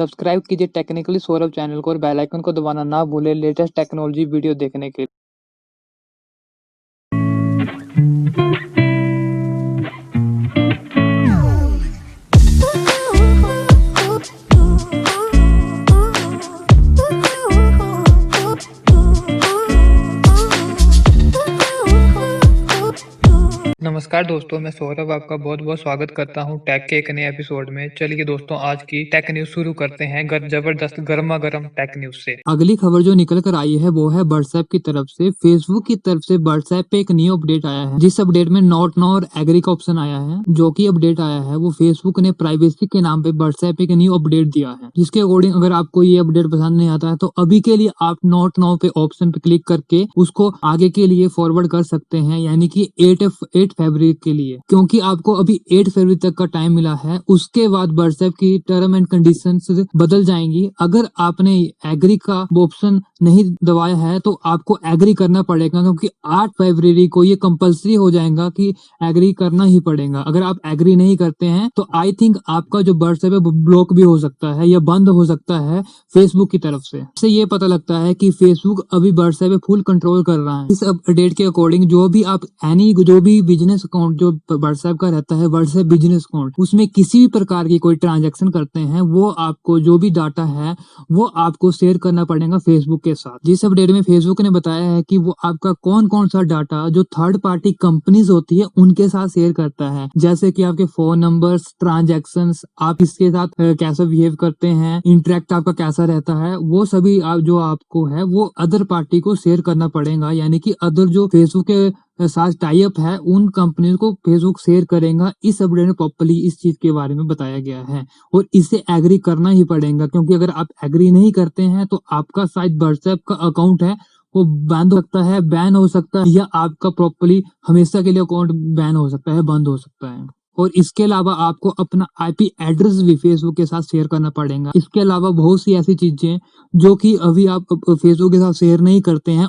Subscribe कीजिए technically Saurabh channel को और बेल आइकन को दबाना ना भूलें लेटेस्ट टेक्नोलॉजी वीडियो देखने के लिए। नमस्कार दोस्तों, मैं सौरभ आपका बहुत बहुत स्वागत करता हूं टेक के एक नए एपिसोड में। चलिए दोस्तों, आज की टेक न्यूज शुरू करते हैं जबरदस्त गर्मा गर्म टेक न्यूज से। अगली खबर जो निकल कर आई है वो है व्हाट्सएप की तरफ से। फेसबुक की तरफ से व्हाट्सएप पे एक न्यू अपडेट आया है, जिस अपडेट में नॉट नो और एग्री का ऑप्शन आया है। जो की अपडेट आया है वो फेसबुक ने प्राइवेसी के नाम पे व्हाट्सएप पे एक न्यू अपडेट दिया है, जिसके अकॉर्डिंग अगर आपको ये अपडेट पसंद नहीं आता है तो अभी के लिए आप नॉट नो पे ऑप्शन पे क्लिक करके उसको आगे के लिए फॉरवर्ड कर सकते हैं, यानी कि 8 फरवरी के लिए, क्योंकि आपको अभी 8 फरवरी तक का टाइम मिला है। उसके बाद व्हाट्सएप की टर्म एंड कंडीशंस बदल जाएंगी। अगर आपने एग्री का ऑप्शन नहीं दबाया है तो आपको एग्री करना पड़ेगा, क्योंकि 8 फरवरी को ये कंपलसरी हो जाएगा कि एग्री करना ही पड़ेगा। अगर आप एग्री नहीं करते हैं तो आई थिंक आपका जो व्हाट्सएप है वो ब्लॉक भी हो सकता है या बंद हो सकता है फेसबुक की तरफ से। इससे ये पता लगता है कि फेसबुक अभी व्हाट्सएप पे फुल कंट्रोल कर रहा है। इस अपडेट के अकॉर्डिंग जो भी बिजनेस अकाउंट जो व्हाट्सएप का रहता है, व्हाट्सएप बिजनेस अकाउंट, उसमें किसी भी प्रकार की कोई ट्रांजैक्शन करते हैं वो आपको जो भी डाटा है वो आपको शेयर करना पड़ेगा फेसबुक के साथ। जिस अपडेट में फेसबुक ने बताया है कि वो आपका कौन कौन सा डाटा जो थर्ड पार्टी कंपनीज होती है उनके साथ शेयर करता है, जैसे कि आपके फोन नंबर्स, ट्रांजैक्शंस, आप इसके साथ कैसा बिहेव करते हैं, इंटरेक्ट आपका कैसा रहता है, वो सभी जो आपको है वो अदर पार्टी को शेयर करना पड़ेगा। यानी कि अदर जो फेसबुक के साथ टाई अप है उन कंपनी को फेसबुक शेयर करेगा। इस अपडेट में प्रॉपर्ली इस चीज के बारे में बताया गया है और इसे एग्री करना ही पड़ेगा, क्योंकि अगर आप एग्री नहीं करते हैं तो आपका शायद व्हाट्सएप का अकाउंट है वो बंद हो सकता है, बैन हो सकता है, या आपका प्रॉपर्ली हमेशा के लिए अकाउंट बैन हो सकता है, बंद हो सकता है। और इसके अलावा आपको अपना आईपी एड्रेस भी फेसबुक के साथ शेयर करना पड़ेगा। इसके अलावा बहुत सी ऐसी चीजें जो कि अभी आप फेसबुक के साथ शेयर नहीं करते हैं,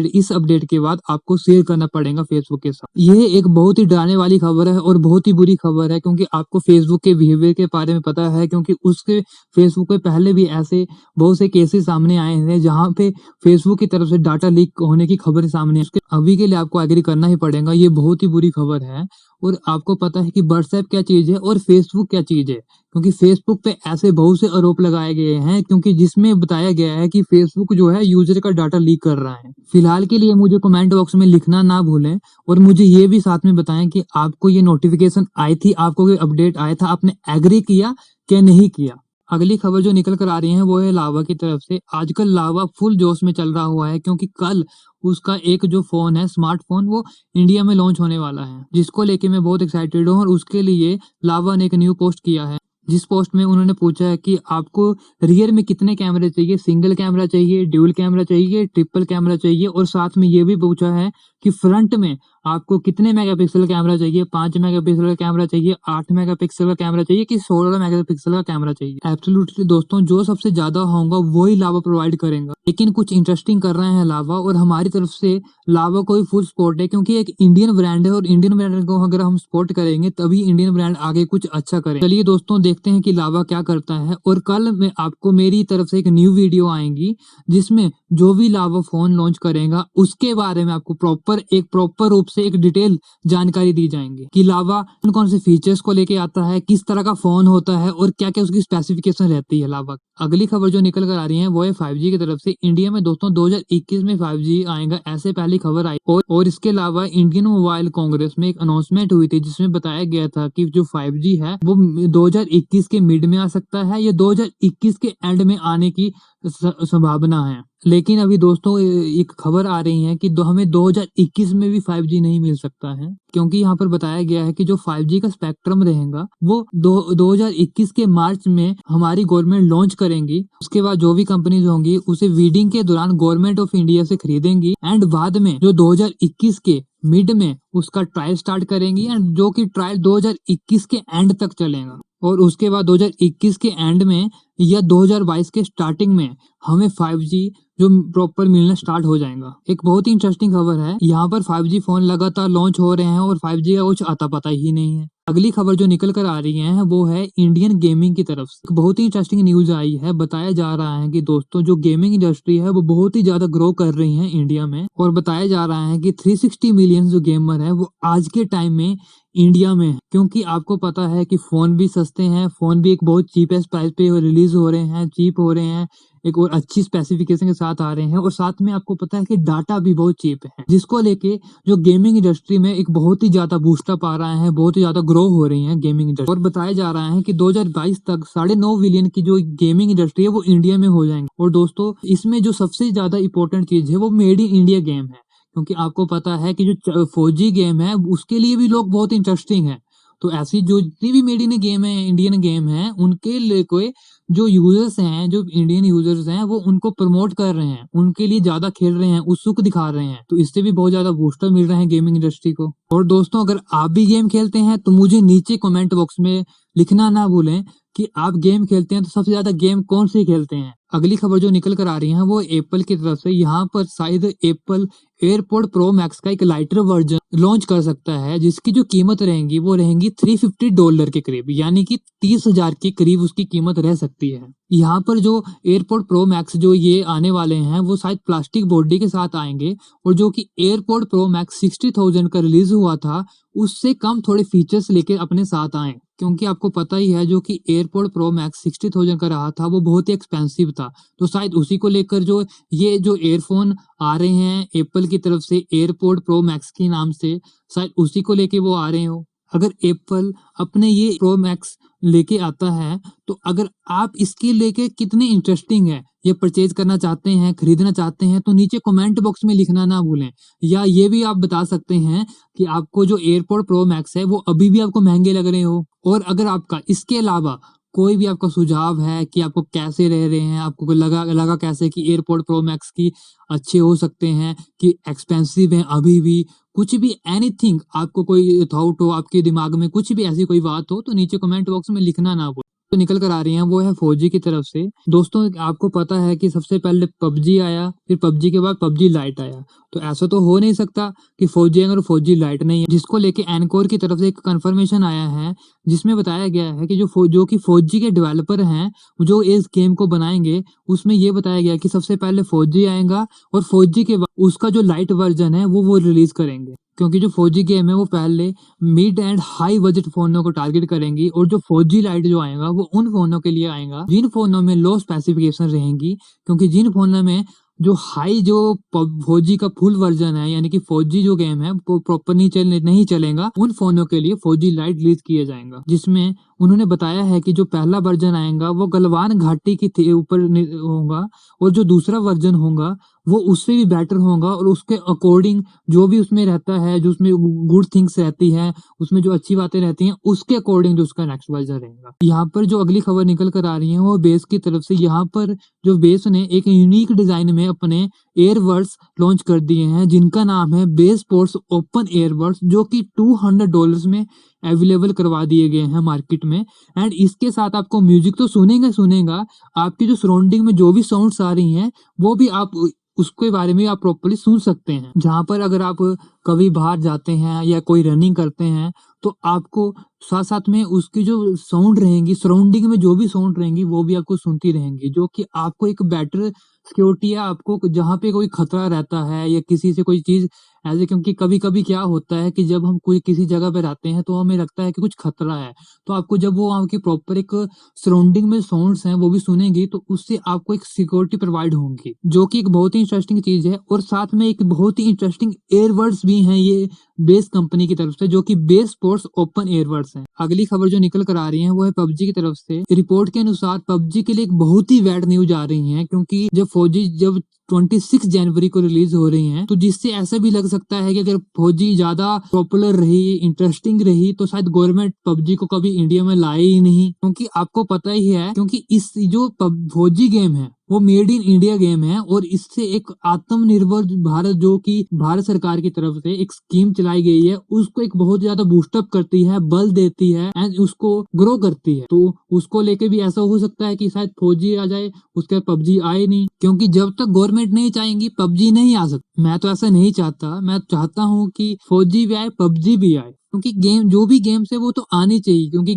इस अपडेट के बाद आपको शेयर करना पड़ेगा फेसबुक के साथ। यह एक बहुत ही डराने वाली खबर है और बहुत ही बुरी खबर है, क्योंकि आपको फेसबुक के बिहेवियर के बारे में पता है, क्योंकि उसके फेसबुक पे पहले भी ऐसे बहुत से केसेस सामने आए हैं जहाँ पे फेसबुक की तरफ से डाटा लीक होने की खबर सामने है। अभी के लिए आपको एग्री करना ही पड़ेगा। ये बहुत ही बुरी खबर है और आपको पता है कि व्हाट्सएप क्या चीज है और फेसबुक क्या चीज है, क्योंकि फेसबुक पे ऐसे बहुत से आरोप लगाए गए हैं, क्योंकि जिसमें बताया गया है कि फेसबुक जो है यूजर का डाटा लीक कर रहा है। फिलहाल के लिए मुझे कमेंट बॉक्स में लिखना ना भूलें और मुझे ये भी साथ में बताएं कि आपको ये नोटिफिकेशन आई थी, आपको ये अपडेट आया था, आपने एग्री किया क्या नहीं किया। अगली खबर जो निकल कर आ रही है वो है लावा की तरफ से। आजकल लावा फुल जोश में चल रहा हुआ है, क्योंकि कल उसका एक जो फोन है, स्मार्टफोन, वो इंडिया में लॉन्च होने वाला है, जिसको लेके मैं बहुत एक्साइटेड हूँ। और उसके लिए लावा ने एक न्यू पोस्ट किया है, जिस पोस्ट में उन्होंने पूछा है कि आपको रियर में कितने कैमरे चाहिए, सिंगल कैमरा चाहिए, ड्यूल कैमरा चाहिए, ट्रिपल कैमरा चाहिए, और साथ में ये भी पूछा है कि फ्रंट में आपको कितने मेगापिक्सल कैमरा चाहिए, 5 मेगापिक्सल का कैमरा चाहिए, 8 मेगापिक्सल का कैमरा चाहिए कि 16 मेगापिक्सल का कैमरा चाहिए। एब्सोल्युटली दोस्तों, जो सबसे ज्यादा होगा वही लावा प्रोवाइड करेगा। लेकिन कुछ इंटरेस्टिंग कर रहे हैं लावा, और हमारी तरफ से लावा को ही फुल सपोर्ट है, क्योंकि एक इंडियन ब्रांड है और इंडियन ब्रांड को अगर हम सपोर्ट करेंगे तभी इंडियन ब्रांड आगे कुछ अच्छा करे। चलिए दोस्तों, देखते हैं कि लावा क्या करता है। और कल मैं आपको मेरी तरफ से एक न्यू वीडियो आएंगी जिसमें जो भी लावा फोन लॉन्च करेगा उसके बारे में आपको प्रॉपर रूप से एक डिटेल जानकारी दी जाएंगी कि लावा कौन कौन से फीचर्स को लेके आता है, किस तरह का फोन होता है और क्या क्या उसकी स्पेसिफिकेशन रहती है लावा। अगली खबर जो निकल कर आ रही है वो है 5G की तरफ से। इंडिया में दोस्तों 2021 में 5G आएगा, ऐसे पहली खबर आई। और इसके अलावा इंडियन मोबाइल कांग्रेस में एक अनाउंसमेंट हुई थी जिसमें बताया गया था कि जो 5G है वो 2021 के मिड में आ सकता है या 2021 के एंड में आने की संभावना है। लेकिन अभी दोस्तों एक खबर आ रही है कि हमें 2021 में भी 5G नहीं मिल सकता है, क्योंकि यहाँ पर बताया गया है कि जो 5G का स्पेक्ट्रम रहेगा वो 2021 के मार्च में हमारी गवर्नमेंट लॉन्च करेंगी। उसके बाद जो भी कंपनीज होंगी उसे वीडिंग के दौरान गवर्नमेंट ऑफ इंडिया से खरीदेंगी, एंड बाद में जो 2021 के मिड में उसका ट्रायल स्टार्ट करेंगी, एंड जो कि ट्रायल 2021 के एंड तक चलेगा। और उसके बाद 2021 के एंड में या 2022 के स्टार्टिंग में हमें 5G जो प्रॉपर मिलना स्टार्ट हो जाएगा। एक बहुत ही इंटरेस्टिंग खबर है, यहाँ पर 5G फोन लगातार लॉन्च हो रहे हैं और 5G का कुछ आता पता ही नहीं है। अगली खबर जो निकल कर आ रही है वो है इंडियन गेमिंग की तरफ से। बहुत ही इंटरेस्टिंग न्यूज आई है। बताया जा रहा है कि दोस्तों जो गेमिंग इंडस्ट्री है वो बहुत ही ज्यादा ग्रो कर रही है इंडिया में, और बताया जा रहा है कि 360 मिलियन जो गेमर है वो आज के टाइम में इंडिया में है। क्योंकि आपको पता है कि फोन भी सस्ते हैं, फोन भी एक बहुत चीपेस्ट प्राइस पे रिलीज हो रहे हैं, चीप हो रहे हैं, एक और अच्छी स्पेसिफिकेशन के साथ आ रहे हैं, और साथ में आपको पता है कि डाटा भी बहुत चीप है, जिसको लेके जो गेमिंग इंडस्ट्री में एक बहुत ही ज्यादा बूस्टअप आ रहा है, बहुत ही ज्यादा ग्रो हो रही है गेमिंग इंडस्ट्री। और बताया जा रहा है कि 2022 तक 9.5 बिलियन की जो गेमिंग इंडस्ट्री है वो इंडिया में हो जाएंगे। और दोस्तों इसमें जो सबसे ज्यादा इंपॉर्टेंट चीज है वो मेड इन इंडिया गेम है, क्योंकि आपको पता है कि जो 4G गेम है उसके लिए भी लोग बहुत इंटरेस्टिंग है। तो ऐसी जो जितनी भी मेड इन गेम है, इंडियन गेम है, उनके लिए कोई जो यूजर्स हैं, जो इंडियन यूजर्स हैं, वो उनको प्रमोट कर रहे हैं, उनके लिए ज्यादा खेल रहे हैं, उत्सुक दिखा रहे हैं। तो इससे भी बहुत ज्यादा बूस्टर मिल रहा है गेमिंग इंडस्ट्री को। और दोस्तों अगर आप भी गेम खेलते हैं तो मुझे नीचे कमेंट बॉक्स में लिखना ना भूलें कि आप गेम खेलते हैं तो सबसे ज्यादा गेम कौन से खेलते हैं। अगली खबर जो निकल कर आ रही है वो एप्पल की तरफ से। यहाँ पर शायद एप्पल एयरपोर्ट प्रो मैक्स का एक लाइटर वर्जन लॉन्च कर सकता है, जिसकी जो कीमत रहेगी वो रहेंगी $350 के करीब, यानी कि 30,000 के करीब उसकी कीमत रह सकती है। यहाँ पर जो एयरपोर्ट प्रो मैक्स जो ये आने वाले हैं वो शायद प्लास्टिक बॉडी के साथ आएंगे, और जो कि एयरपोर्ट प्रो मैक्स 60,000 का रिलीज हुआ था उससे कम थोड़े फीचर्स लेके अपने साथ आए। क्योंकि आपको पता ही है जो कि एयरपोर्ट प्रो मैक्स 60,000 का रहा था वो बहुत ही एक्सपेंसिव था, तो शायद उसी को लेकर जो ये जो एयरफोन आ रहे हैं एप्पल की तरफ से एयरपोर्ट प्रो मैक्स के नाम से, शायद उसी को लेके वो आ रहे हो। अगर एप्पल अपने ये प्रो मैक्स लेके आता है तो अगर आप इसके लेके कितने इंटरेस्टिंग है, ये परचेज करना चाहते हैं, खरीदना चाहते हैं, तो नीचे कमेंट बॉक्स में लिखना ना भूलें। या ये भी आप बता सकते हैं कि आपको जो एयरपोर्ट प्रो मैक्स है वो अभी भी आपको महंगे लग रहे हो, और अगर आपका इसके अलावा कोई भी आपका सुझाव है कि आपको कैसे रह रहे हैं, आपको लगा कैसे कि एयरपोर्ट प्रो मैक्स की अच्छे हो सकते हैं कि एक्सपेंसिव हैं अभी भी, कुछ भी एनीथिंग आपको कोई थॉट हो, आपके दिमाग में कुछ भी ऐसी कोई बात हो, तो नीचे कमेंट बॉक्स में लिखना ना भूलें। तो निकल कर आ रही हैं वो है 4G की तरफ से। दोस्तों आपको पता है कि सबसे पहले PUBG आया, फिर PUBG के बाद PUBG लाइट आया, तो ऐसा तो हो नहीं सकता कि 4G अगर 4G लाइट नहीं है, जिसको लेके एनकोर की तरफ से एक कंफर्मेशन आया है, जिसमें बताया गया है कि जो कि 4G के डेवलपर हैं जो इस गेम को बनाएंगे, उसमें ये बताया गया कि सबसे पहले 4G आएगा और 4G के बाद उसका जो लाइट वर्जन है वो रिलीज करेंगे। क्योंकि जो 4G गेम है वो पहले मिड एंड हाई बजट फोनों को टारगेट करेंगी, और जो 4G लाइट जो आएगा वो उन फोनों के लिए आएगा जिन फोनों में लो स्पेसिफिकेशन रहेंगी। क्योंकि जिन फोनों में जो हाई जो 4G का फुल वर्जन है, यानी कि 4G जो गेम है वो प्रॉपर नहीं चलेगा, उन फोनों के लिए 4G लाइट रिलीज किया जाएगा। जिसमें उन्होंने बताया है कि जो पहला वर्जन आएगा वो गलवान घाटी के ऊपर होगा, और जो दूसरा वर्जन होगा वो उससे भी बेटर होगा, और उसके अकॉर्डिंग जो भी उसमें रहता है, जो उसमें गुड थिंग्स रहती है, उसमें जो अच्छी बातें रहती हैं, उसके अकॉर्डिंग जो उसका नेक्स्ट वर्जन रहेगा। यहाँ पर जो अगली खबर निकल कर आ रही है वो बेस की तरफ से। यहाँ पर जो बेस ने एक यूनिक डिजाइन में अपने एयरबड्स लॉन्च कर दिए हैं, जिनका नाम है बेस स्पोर्ट्स ओपन एयरबड्स, जो कि $200 में अवेलेबल करवा दिए गए हैं मार्केट में। एंड इसके साथ आपको म्यूजिक तो सुनेगा, आपकी जो सराउंडिंग में जो भी साउंड्स आ रही हैं वो भी आप उसके बारे में आप प्रॉपर्ली सुन सकते हैं। जहाँ पर अगर आप कभी बाहर जाते हैं या कोई रनिंग करते हैं तो आपको साथ साथ में उसकी जो साउंड रहेंगी, सराउंडिंग में जो भी साउंड रहेंगी वो भी आपको सुनती रहेंगी, जो कि आपको एक बेटर सिक्योरिटी है। आपको जहाँ पे कोई खतरा रहता है या किसी से कोई चीज ऐसे, क्योंकि कभी कभी क्या होता है कि जब हम कोई किसी जगह पे रहते हैं तो हमें लगता है कि कुछ खतरा है, तो आपको जब वो वहाँ की प्रॉपर एक सराउंडिंग में साउंड्स हैं वो भी सुनेंगी तो उससे आपको एक सिक्योरिटी प्रोवाइड होगी, जो कि एक बहुत ही इंटरेस्टिंग चीज है। और साथ में एक बहुत ही इंटरेस्टिंग एयरबड्स भी हैं ये बेस कंपनी की तरफ से, जो कि बेस स्पोर्ट्स ओपन एयरबड्स हैं। अगली खबर जो निकल कर आ रही है वो है PUBG की तरफ से। रिपोर्ट के अनुसार PUBG के लिए एक बहुत ही बैड न्यूज आ रही है, क्योंकि जब 26 जनवरी को रिलीज हो रही हैं, तो जिससे ऐसा भी लग सकता है कि अगर 4G ज्यादा पॉपुलर रही, इंटरेस्टिंग रही, तो शायद गवर्नमेंट PUBG को कभी इंडिया में लाए ही नहीं। क्योंकि आपको पता ही है, क्योंकि इस जो 4G गेम है वो मेड इन इंडिया गेम है और इससे एक आत्मनिर्भर भारत जो कि भारत सरकार की तरफ से एक स्कीम चलाई गई है उसको एक बहुत ज्यादा बूस्टअप करती है, बल देती है एंड उसको ग्रो करती है। तो उसको लेके भी ऐसा हो सकता है कि शायद फौजी आ जाए, उसके बाद पबजी आए नहीं, क्योंकि जब तक गवर्नमेंट नहीं चाहेंगी पबजी नहीं आ सकती। मैं तो ऐसा नहीं चाहता, मैं चाहता हूँ कि फौजी भी आए, पबजी भी आए, क्योंकि गेम जो भी गेम्स है वो तो आनी चाहिए, क्योंकि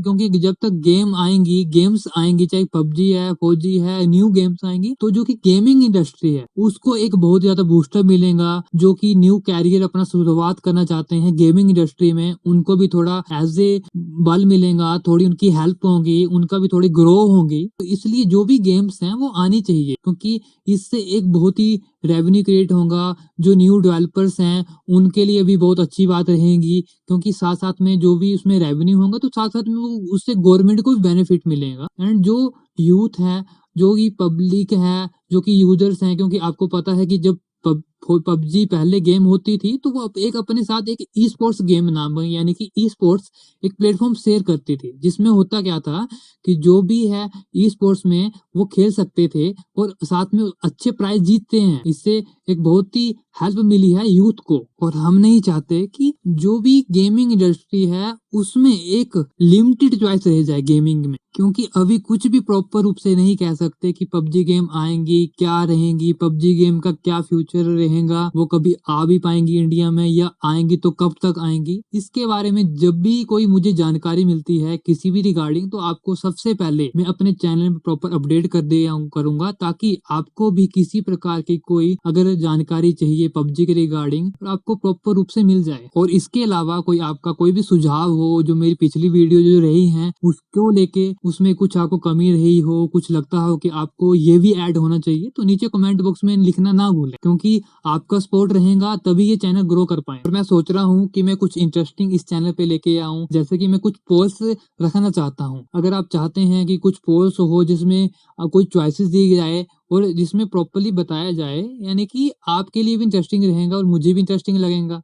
क्योंकि जब तक गेम्स आएंगी, चाहे पबजी है, फौजी है, न्यू गेम्स आएंगी, तो जो कि गेमिंग इंडस्ट्री है उसको एक बहुत ज्यादा बूस्टर मिलेगा। जो कि न्यू कैरियर अपना शुरुआत करना चाहते हैं गेमिंग इंडस्ट्री में, उनको भी थोड़ा एज ए बल मिलेगा, थोड़ी उनकी हेल्प होगी, उनका भी थोड़ी ग्रो होगी। तो इसलिए जो भी गेम्स हैं वो आनी चाहिए, क्योंकि इससे एक बहुत ही रेवेन्यू क्रिएट होगा। जो न्यू डेवलपर्स हैं उनके लिए भी बहुत अच्छी बात रहेगी, क्योंकि साथ साथ में जो भी उसमें रेवेन्यू होगा तो साथ साथ में वो उससे गवर्नमेंट को भी बेनिफिट मिलेगा। एंड जो यूथ है, जो कि पब्लिक है, जो कि यूजर्स हैं, क्योंकि आपको पता है कि जब पबजी पहले गेम होती थी तो वो एक अपने साथ एक ई स्पोर्ट्स गेम नाम यानी कि ई स्पोर्ट्स एक प्लेटफॉर्म शेयर करती थी, जिसमें होता क्या था कि जो भी है ई स्पोर्ट्स में वो खेल सकते थे और साथ में अच्छे प्राइज जीतते हैं। इससे एक बहुत ही हेल्प मिली है यूथ को, और हम नहीं चाहते कि जो भी गेमिंग इंडस्ट्री है उसमें एक लिमिटेड चॉइस रह जाए गेमिंग में, क्योंकि अभी कुछ भी प्रॉपर रूप से नहीं कह सकते कि पबजी गेम आएंगी, क्या रहेंगी, पबजी गेम का क्या फ्यूचर रहेगा, वो कभी आ भी पाएंगी इंडिया में, या आएंगी तो कब तक आएंगी। इसके बारे में जब भी कोई मुझे जानकारी मिलती है किसी भी रिगार्डिंग, तो आपको सबसे पहले मैं अपने चैनल में प्रॉपर अपडेट कर दे करूंगा, ताकि आपको भी किसी प्रकार की कोई अगर जानकारी चाहिए पबजी के रिगार्डिंग तो आपको प्रॉपर रूप से मिल जाए। और इसके अलावा कोई आपका कोई भी सुझाव हो, जो मेरी पिछली वीडियो जो रही हैं उसको लेके उसमें कुछ आपको कमी रही हो, कुछ लगता हो कि आपको ये भी ऐड होना चाहिए, तो नीचे कमेंट बॉक्स में लिखना ना भूलें, क्योंकि आपका सपोर्ट रहेगा तभी ये चैनल ग्रो कर पाए। और मैं सोच रहा हूँ कि मैं कुछ इंटरेस्टिंग इस चैनल पे लेके आऊँ, जैसे कि मैं कुछ पोल्स रखना चाहता हूँ। अगर आप चाहते हैं कि कुछ पोल्स हो जिसमें कोई चॉइसेस दी जाए और जिसमें प्रॉपरली बताया जाए, यानी कि आपके लिए भी इंटरेस्टिंग रहेगा और मुझे भी इंटरेस्टिंग लगेगा।